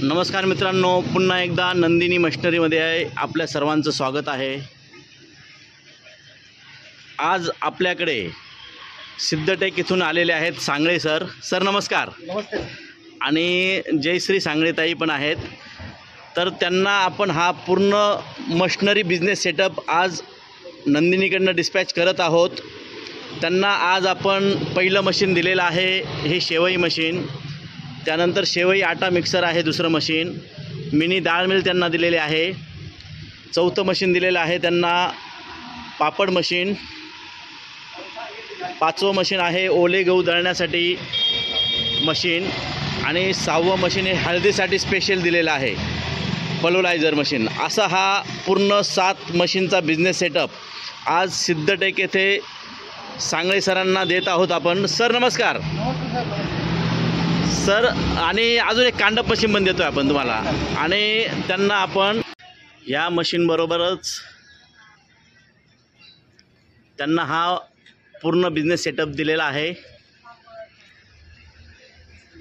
नमस्कार मित्रांनो, पुन्हा एकदा नंदिनी मशिनरीमध्ये आपल्या सर्वांचं स्वागत आहे। आज आपल्याकडे सिद्धटेक इथून आलेले आहेत सांगळे सर। सर नमस्कार। नमस्ते। आणि जयश्री सांगळेताई पण आहेत। तर त्यांना आपण हा पूर्ण मशिनरी बिझनेस सेटअप आज नंदिनीकडनं डिस्पॅच करत आहोत। त्यांना आज आपण पहिलं मशीन दिलेलं आहे, हे शेवई मशीन। त्यानंतर शेवई आटा मिक्सर आहे दुसरं मशीन। मिनी डाळ मिल त्यांना दिलेले आहे। चौथं मशीन दिलेलं आहे त्यांना पापड मशीन। पाचवं मशीन आहे ओले गहू दळण्यासाठी मशीन। आणि सहावं मशीन हे हळदीसाठी स्पेशल दिलेलं आहे, पल्वरायझर मशीन। असा हा पूर्ण 7 मशीनचा बिझनेस सेटअप आज सिद्धटेक येथे सांगळे सरांना देत आहोत आपण। सर नमस्कार। सर, आणि अजून एक कांडप मशीन पण देतोय आपण तुम्हाला। आणि त्यांना आपण या मशीन बरोबरच त्यांना हा पूर्ण बिझनेस सेटअप दिलेला आहे।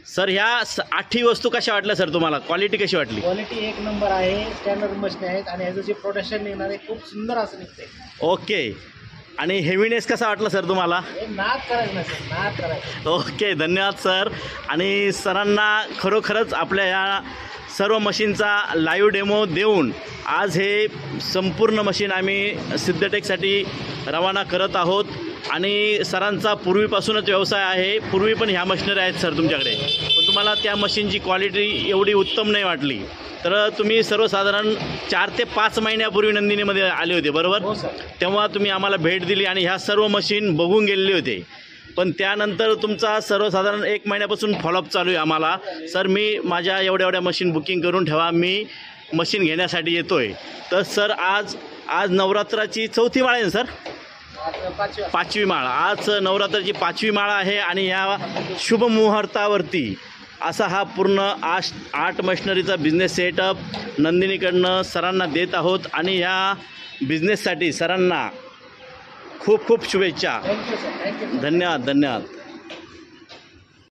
सर, ह्या 8ही वस्तू कशा वाटल्या सर तुम्हाला? क्वालिटी कशी वाटली? क्वालिटी एक नंबर आहे, स्टँडर्ड मशीन आहेत आणि ह्याचं जे प्रोडक्शन निघणार आहे खूप सुंदर असं निघते। ओके। आणि हेवीनेस कसा वाटला सर तुम्हाला? नाद करायचं नाही सर, नाद करायचं। ओके, धन्यवाद सर। आणि सरांना खरोखरच आपल्या या सर्व मशीनचा लाईव्ह डेमो देऊन आज हे संपूर्ण मशीन आम्ही सिद्धटेकसाठी रवाना करत आहोत। आणि सरांचा पूर्वीपासूनच व्यवसाय आहे, पूर्वी पण ह्या मशिनरी आहेत सर तुमच्याकडे, पण तुम्हाला त्या मशीनची क्वालिटी एवढी उत्तम नाही वाटली, तर तुम्ही सर्वसाधारण 4 ते 5 महिन्यापूर्वी नंदिनीमध्ये आले होते बरोबर? हो सर। तेव्हा तेव्हा तुम्ही आम्हाला भेट दिली आणि ह्या सर्व मशीन बघून गेलेले होते। पण त्यानंतर तुमचा सर्वसाधारण 1 महिन्यापासून फॉलोअप चालू आहे आम्हाला। सर, मी माझ्या एवढ्या मशीन बुकिंग करून ठेवा, मी मशीन घेण्यासाठी येतोय। तर सर आज नवरात्राची 4थी माळ आहे ना सर? 5वी माळ। आज नवरात्राची 5वी माळ आहे आणि या शुभ मुहूर्तावरती असा हा पूर्ण 8 मशिनरीचा बिझनेस सेटअप नंदिनीकडनं सरांना देत आहोत। आणि ह्या बिझनेससाठी सरांना खूप खूप शुभेच्छा। Thank you sir, thank you. धन्यवाद।